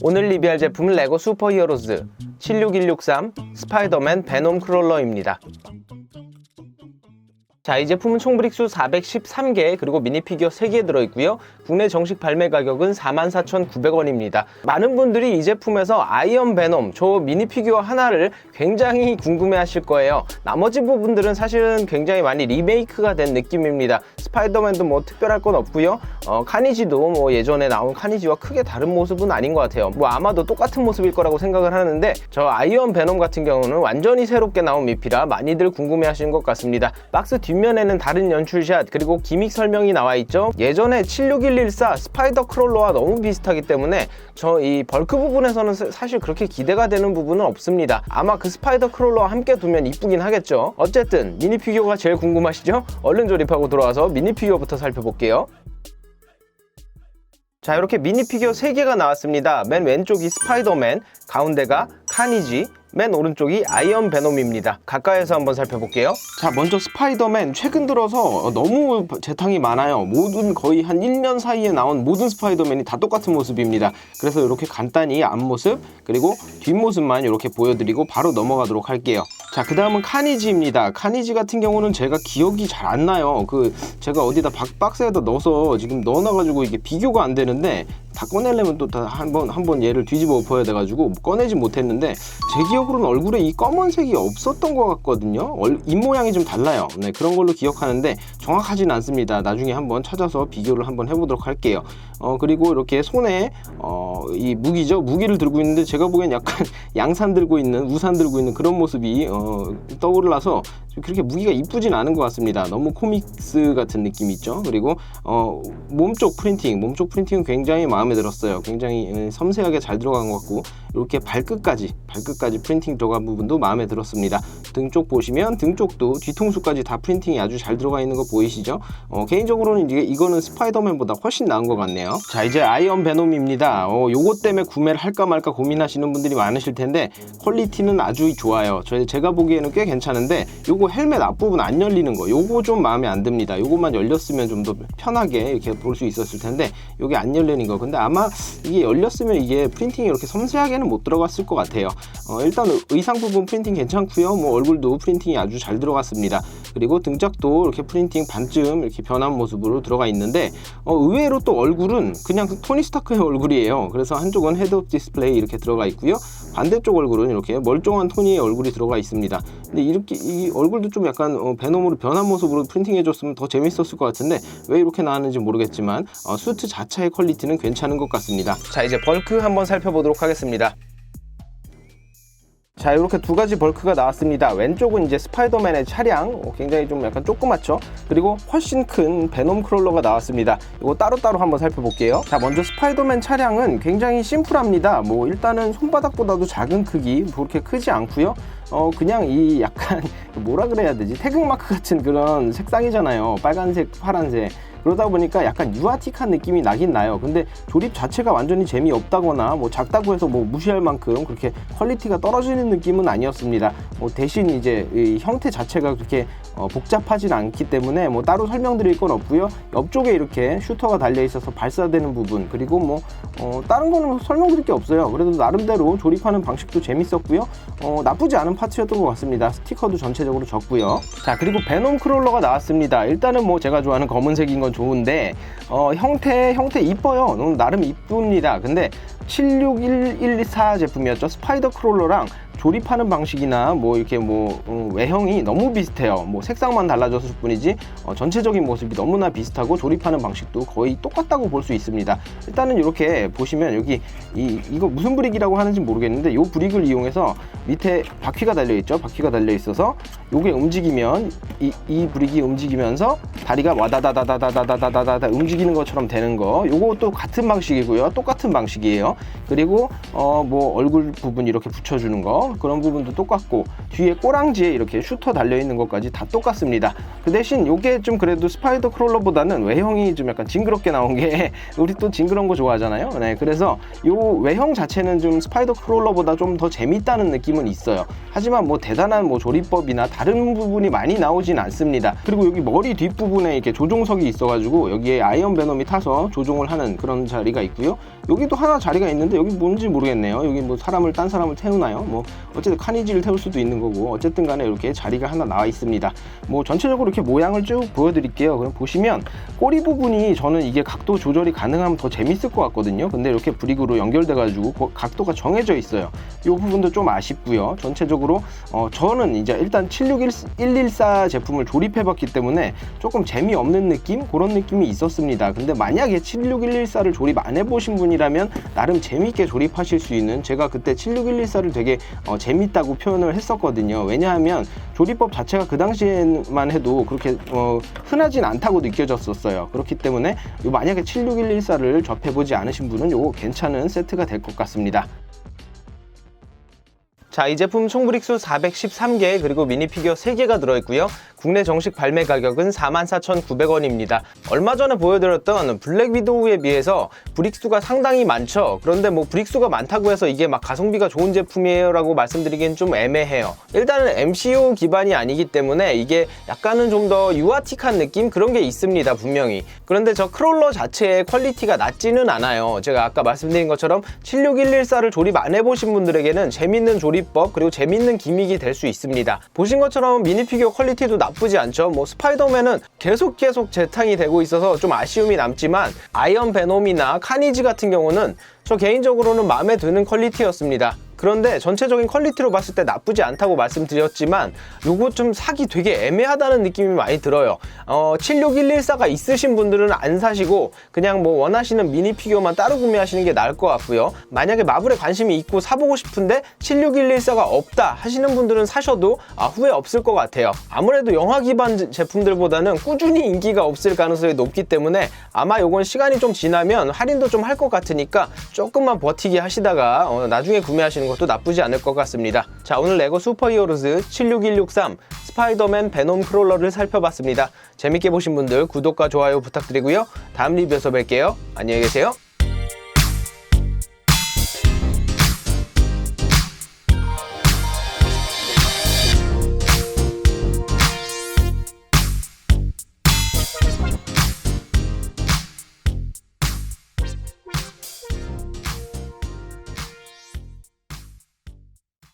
오늘 리뷰할 제품은 레고 슈퍼히어로즈 76163 스파이더맨 베놈 크롤러입니다. 자, 이 제품은 총 브릭수 413개 그리고 미니피규어 3개 들어있고요. 국내 정식 발매 가격은 44,900원입니다. 많은 분들이 이 제품에서 아이언 베놈, 저 미니피규어 하나를 굉장히 궁금해하실 거예요. 나머지 부분들은 사실은 굉장히 많이 리메이크가 된 느낌입니다. 스파이더맨도 뭐 특별할 건 없고요. 카니지도 뭐 예전에 나온 카니지와 크게 다른 모습은 아닌 것 같아요. 뭐 아마도 똑같은 모습일 거라고 생각을 하는데, 저 아이언 베놈 같은 경우는 완전히 새롭게 나온 미피라 많이들 궁금해하시는 것 같습니다. 박스 뒷면에는 다른 연출샷 그리고 기믹 설명이 나와 있죠. 예전에 76114 스파이더 크롤러와 너무 비슷하기 때문에 저 이 벌크 부분에서는 사실 그렇게 기대가 되는 부분은 없습니다. 아마 그 스파이더 크롤러와 함께 두면 이쁘긴 하겠죠. 어쨌든 미니피규어가 제일 궁금하시죠? 얼른 조립하고 돌아와서 미니피규어부터 살펴볼게요. 자, 이렇게 미니피규어 3개가 나왔습니다. 맨 왼쪽이 스파이더맨, 가운데가 카니지, 맨 오른쪽이 아이언 베놈입니다. 가까이에서 한번 살펴볼게요. 자, 먼저 스파이더맨, 최근 들어서 너무 재탕이 많아요. 모든 거의 한 1년 사이에 나온 모든 스파이더맨이 다 똑같은 모습입니다. 그래서 이렇게 간단히 앞모습 그리고 뒷모습만 이렇게 보여드리고 바로 넘어가도록 할게요. 자, 그 다음은 카니지입니다. 카니지 같은 경우는 제가 기억이 잘 안 나요. 제가 어디다 박스에다 넣어서 지금 넣어놔가지고 이게 비교가 안 되는데, 다 꺼내려면 또 한번 얘를 뒤집어 엎어야 돼가지고 꺼내지 못했는데, 제 기억으로는 얼굴에 이 검은색이 없었던 것 같거든요. 입 모양이 좀 달라요. 네, 그런 걸로 기억하는데 정확하진 않습니다. 나중에 한번 찾아서 비교를 한번 해보도록 할게요. 그리고 이렇게 손에 이 무기죠. 무기를 들고 있는데 제가 보기엔 약간 양산 들고 있는, 우산 들고 있는 그런 모습이 떠올라서 그렇게 무기가 이쁘진 않은 것 같습니다. 너무 코믹스 같은 느낌이 있죠. 그리고 몸쪽 프린팅은 굉장히 마음에 들었어요. 굉장히 섬세하게 잘 들어간 것 같고, 이렇게 발끝까지 프린팅 들어간 부분도 마음에 들었습니다. 등 쪽 보시면 등 쪽도 뒤통수까지 다 프린팅이 아주 잘 들어가 있는 거 보이시죠? 개인적으로는 이거는 스파이더맨보다 훨씬 나은 것 같네요. 자, 이제 아이언 베놈입니다. 요것 때문에 구매를 할까 말까 고민하시는 분들이 많으실 텐데, 퀄리티는 아주 좋아요. 제가 보기에는 꽤 괜찮은데, 요거 헬멧 앞부분 안 열리는 거, 요거 좀 마음에 안 듭니다. 요것만 열렸으면 좀 더 편하게 이렇게 볼 수 있었을 텐데, 요게 안 열리는 거. 근데 아마 이게 열렸으면 이게 프린팅이 이렇게 섬세하게는 못 들어갔을 것 같아요. 일단 의상 부분 프린팅 괜찮고요. 뭐 얼굴도 프린팅이 아주 잘 들어갔습니다. 그리고 등짝도 이렇게 프린팅 반쯤 이렇게 변한 모습으로 들어가 있는데, 의외로 또 얼굴은 그냥 토니 스타크의 얼굴이에요. 그래서 한쪽은 헤드업 디스플레이 이렇게 들어가 있고요. 반대쪽 얼굴은 이렇게 멀쩡한 토니의 얼굴이 들어가 있습니다. 근데 이렇게 이 얼굴도 좀 약간 베놈으로 변한 모습으로 프린팅 해줬으면 더 재밌었을 것 같은데, 왜 이렇게 나왔는지 모르겠지만 수트 자체의 퀄리티는 괜찮은 것 같습니다. 자, 이제 벌크 한번 살펴보도록 하겠습니다. 자, 이렇게 두 가지 벌크가 나왔습니다. 왼쪽은 이제 스파이더맨의 차량, 굉장히 좀 약간 조그맣죠? 그리고 훨씬 큰 베놈 크롤러가 나왔습니다. 이거 따로따로 한번 살펴볼게요. 자, 먼저 스파이더맨 차량은 굉장히 심플합니다. 뭐 일단은 손바닥보다도 작은 크기, 그렇게 크지 않고요. 그냥 이 약간 뭐라 그래야 되지? 태극마크 같은 그런 색상이잖아요. 빨간색, 파란색. 그러다 보니까 약간 유아틱한 느낌이 나긴 나요. 근데 조립 자체가 완전히 재미없다거나 뭐 작다고 해서 뭐 무시할 만큼 그렇게 퀄리티가 떨어지는 느낌은 아니었습니다. 대신 이제 이 형태 자체가 그렇게 복잡하진 않기 때문에 뭐 따로 설명드릴 건 없고요. 옆쪽에 이렇게 슈터가 달려 있어서 발사되는 부분, 그리고 뭐 다른 거는 설명드릴 게 없어요. 그래도 나름대로 조립하는 방식도 재밌었고요. 나쁘지 않은 파츠였던 것 같습니다. 스티커도 전체적으로 적고요. 자, 그리고 베놈 크롤러가 나왔습니다. 일단은 뭐 제가 좋아하는 검은색인 건 좋은데, 형태 이뻐요. 나름 이쁩니다. 근데 76114 제품이었죠. 스파이더 크롤러랑 조립하는 방식이나 뭐 이렇게 외형이 너무 비슷해요. 뭐 색상만 달라졌을 뿐이지 전체적인 모습이 너무나 비슷하고 조립하는 방식도 거의 똑같다고 볼 수 있습니다. 일단은 이렇게 보시면 여기 이거 무슨 브릭이라고 하는지 모르겠는데, 이 브릭을 이용해서 밑에 바퀴가 달려 있죠. 바퀴가 달려 있어서 요게 움직이면 이 브릭이 움직이면서 다리가 와다다다다다다다다다 움직이는 것처럼 되는 거, 요것도 같은 방식이고요. 똑같은 방식이에요. 그리고 뭐 얼굴 부분 이렇게 붙여주는 거, 그런 부분도 똑같고 뒤에 꼬랑지에 이렇게 슈터 달려있는 것까지 다 똑같습니다. 그 대신 요게 좀 그래도 스파이더 크롤러보다는 외형이 좀 약간 징그럽게 나온 게 우리 또 징그러운 거 좋아하잖아요. 네, 그래서 요 외형 자체는 좀 스파이더 크롤러보다 좀 더 재밌다는 느낌은 있어요. 하지만 뭐 대단한 뭐 조립법이나 다른 부분이 많이 나오진 않습니다. 그리고 여기 머리 뒷부분에 이렇게 조종석이 있어가지고 여기에 아이언 베놈이 타서 조종을 하는 그런 자리가 있고요. 여기도 하나 자리가 있는데 여기 뭔지 모르겠네요. 여기 뭐 딴 사람을 태우나요? 뭐 어쨌든 카니지를 태울 수도 있는 거고 어쨌든 간에 이렇게 자리가 하나 나와 있습니다. 뭐 전체적으로 이렇게 모양을 쭉 보여드릴게요. 그럼 보시면 꼬리 부분이 저는 이게 각도 조절이 가능하면 더 재밌을 것 같거든요. 근데 이렇게 브릭으로 연결돼 가지고 각도가 정해져 있어요. 이 부분도 좀 아쉽고요. 전체적으로 저는 이제 일단 76114 제품을 조립해 봤기 때문에 조금 재미없는 느낌? 그런 느낌이 있었습니다. 근데 만약에 76114를 조립 안 해보신 분이라면 나름 재밌게 조립하실 수 있는, 제가 그때 76114를 되게 재밌다고 표현을 했었거든요. 왜냐하면 조립법 자체가 그 당시에만 해도 그렇게 흔하진 않다고 느껴졌었어요. 그렇기 때문에 만약에 76114를 접해보지 않으신 분은 요거 괜찮은 세트가 될 것 같습니다. 자, 이 제품 총 브릭수 413개 그리고 미니피규어 3개가 들어있고요. 국내 정식 발매 가격은 44,900원입니다. 얼마 전에 보여드렸던 블랙 위도우에 비해서 브릭수가 상당히 많죠. 그런데 뭐 브릭수가 많다고 해서 이게 막 가성비가 좋은 제품이에요 라고 말씀드리기엔 좀 애매해요. 일단은 MCU 기반이 아니기 때문에 이게 약간은 좀 더 유아틱한 느낌? 그런 게 있습니다, 분명히. 그런데 저 크롤러 자체의 퀄리티가 낮지는 않아요. 제가 아까 말씀드린 것처럼 76114를 조립 안 해보신 분들에게는 재밌는 조립법 그리고 재밌는 기믹이 될 수 있습니다. 보신 것처럼 미니피규어 퀄리티도 나쁘지 않죠. 뭐 스파이더맨은 계속 재탕이 되고 있어서 좀 아쉬움이 남지만 아이언 베놈이나 카니지 같은 경우는 저 개인적으로는 마음에 드는 퀄리티였습니다. 그런데 전체적인 퀄리티로 봤을 때 나쁘지 않다고 말씀드렸지만 요거 좀 사기 되게 애매하다는 느낌이 많이 들어요. 76114가 있으신 분들은 안 사시고 그냥 뭐 원하시는 미니 피규어만 따로 구매하시는 게 나을 것 같고요. 만약에 마블에 관심이 있고 사보고 싶은데 76114가 없다 하시는 분들은 사셔도 후회 없을 것 같아요. 아무래도 영화 기반 제품들보다는 꾸준히 인기가 없을 가능성이 높기 때문에 아마 요건 시간이 좀 지나면 할인도 좀 할 것 같으니까 조금만 버티기 하시다가 나중에 구매하시는 것도 나쁘지 않을 것 같습니다. 자, 오늘 레고 슈퍼히어로즈 76163 스파이더맨 베놈 크롤러를 살펴봤습니다. 재밌게 보신 분들 구독과 좋아요 부탁드리고요. 다음 리뷰에서 뵐게요. 안녕히 계세요.